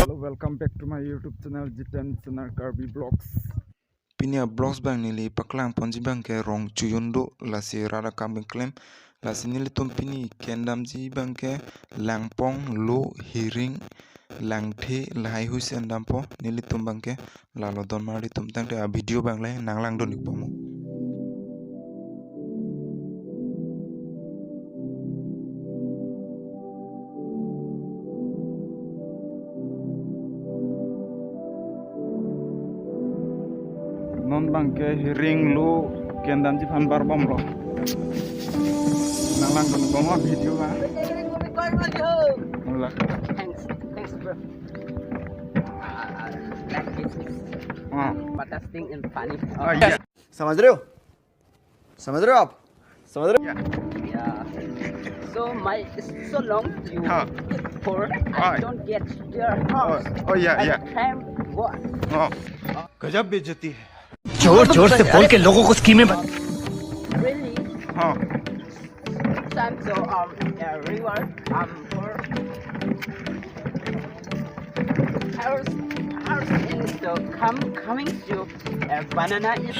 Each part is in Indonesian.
Hello, welcome back to my YouTube channel Jiten Senar karbi vlogs. Pinia blogs bang nili paklang ponji bang ke rong chuyundo lasi rada kambing klem lasi nili tumpini kendam ji bang ke langpong lo hiring langthe lahai hui sen dampo nili tumbang ke lalo don mari tum tang te a video bang le nang lang don ikpomo. Non bang ke hiring lu kendam ji fan bar bom lo. Nang lang don ikpomo video ba. Allah. Thanks, bro. Like this is fantastic and funny. Oh yeah. समझ रहे हो आप समझ रहे हो Yeah. So my it's so long you Huh. for Hi. I don't get your house. Oh yeah, yeah. Time what? Oh. गजब बेइज्जती है. जोर जोर से बोल के लोगों को स्कीमें Really? हाँ. Time so river for house in the coming to banana is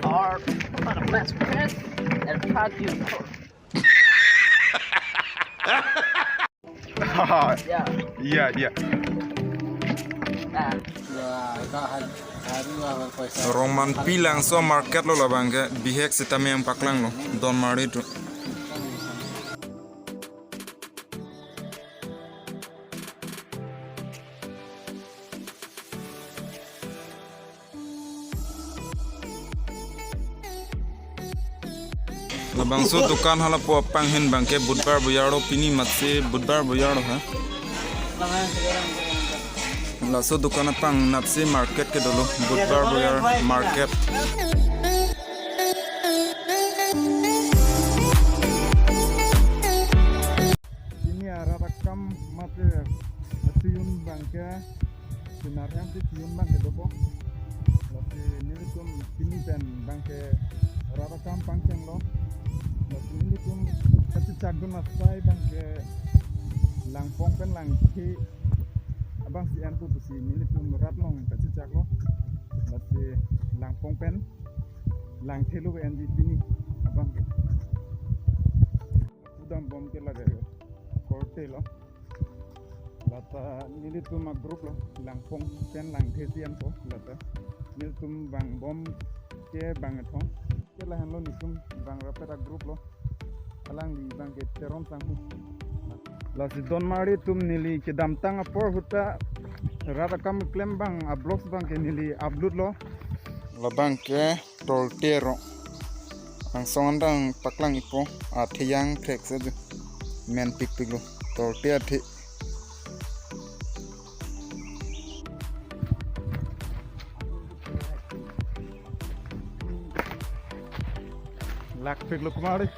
or best friend and part you yeah Yeah, yeah. Roman pilang so market lo la bang ke bihek sitame yang paklang lo don mari tu. Labang so dukan hala po panghen bangke budbar buyaro pini matse budbar buyaro ha. La so dukan pang napse market ke dulu budbar buyar market. Ini arah rekam mati tuyun bang ke Senar yang si tuyun bang ke dopo. Lalu ini tuh pini pen bang ke arah rekam pangceng lo. Lalu ini tuh kecil cagun masai bang ke langpong pen langthe. Abang si antu besi ini tuh berat long kecil cak lo. Lalu langpong pen langthe lo yang di pini abang ke. Udah bom ke lagi korte lo. Lata nili tum grup lo langpong pen langthe sian po lata nili tum bang bom ke bang thong ke lahan lo nitum bang rapera grup lo alang di bang ke terom sanghu la si don mari tum nili ke dam tang por huta rata kam klem bang avlogs bang ke nili upload lo La bang ke tortero. Ang songandang paklang ipo athiyang trek se men pik pik lo tortero thi. lak pik lo kumari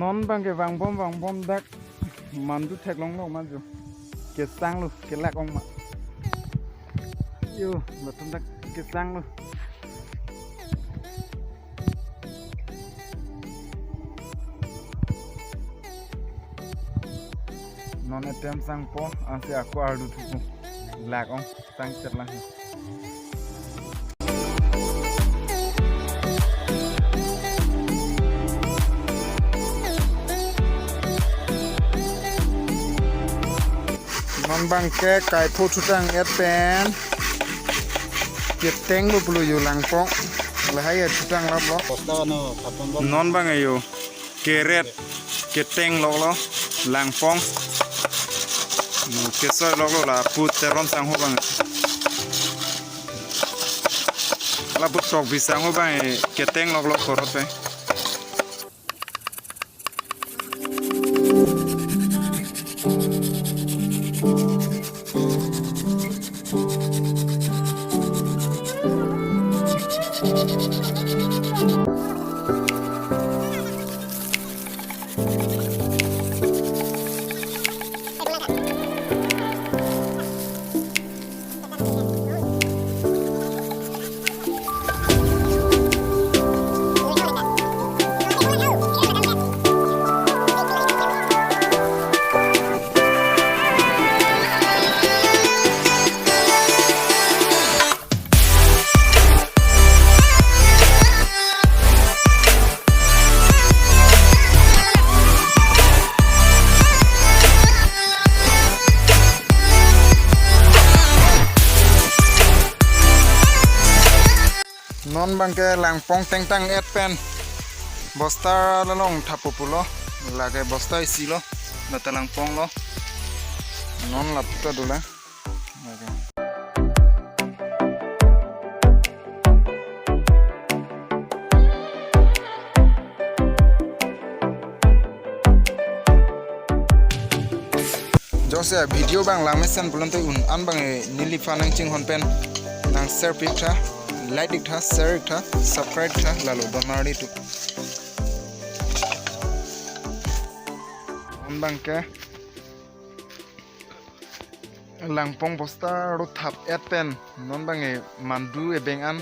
non bang ke bang bom dak mandu thek long lo maju ke sang lo ke lak ong ma yo matum dak ke sang lo non etem sang po ase aku ardu thuku lak ong sang chatlang non bang ke kai pho chutang et pen ke teng lu plu yu langpong la hai chutang lap lo non bang ayo keret ke teng lo lo langpong ke soy lo la put teron sang ho bang la put tok bisang ho bang ke teng lo korot pe non bangke langpong tengtang et pen bosta lalong thapupulo lage bosta isi lo bata langpong lo non lapta dula Jose video bang lang mesen bulan tu an bang nili fanang cing hon pen nang share picture like it share it subscribe lalu donari tu an bang ke langpong bosta ro thap et pen non bang mandu e beng an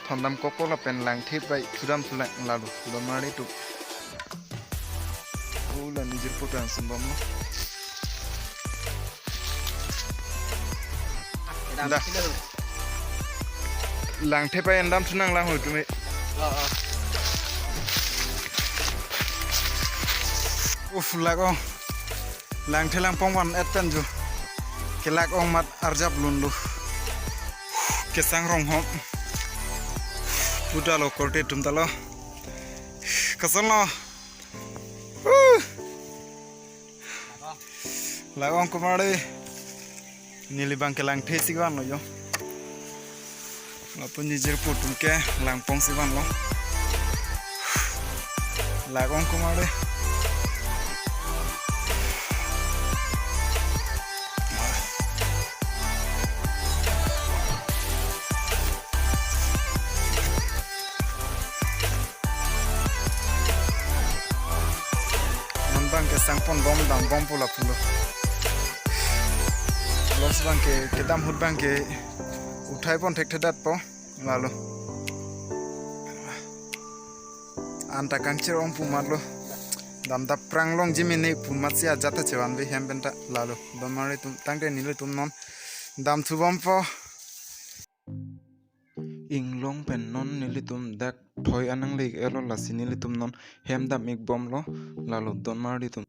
thondam kokola pen lang thip bai thudam thulai lalu donari tu ula nijir putan sumbam no dah langthe pa endam thunang lang hoi tumi uf lago langthe langpong wan et pen ju kelak ong mat arjap lundu kesang rong hom budalo korte tumtalo kasalo lagong kumare nili bangke langthe siwan lo yo lapun jijir putum ke langpong siwan lo lagong kumare non bangke sangpon bom dam bom pula pulo los bangke kedam hut bangke uthai pon thek thedat po lalu anta kangcher ong pumarlo dam da pranglong jimini pumatsia jata chewan be hembenta lalu domare tum tangte nile tum non dam thubom po inglong pen non nilitum dak thoi anang leg elo lasi nilitum non hemdam ik bom lo lalu donmari tum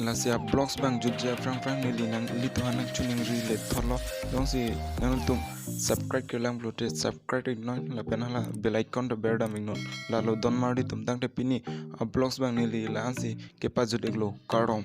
lasia blogs bang jujja frang nili nang litu hanak chuning rile tholo dongsi nang tum subscribe ke lang blote subscribe non la penala bell icon to bear dam non lalu donmari tum tangte pini blogs bang nili la ansi ke pajut eglo karom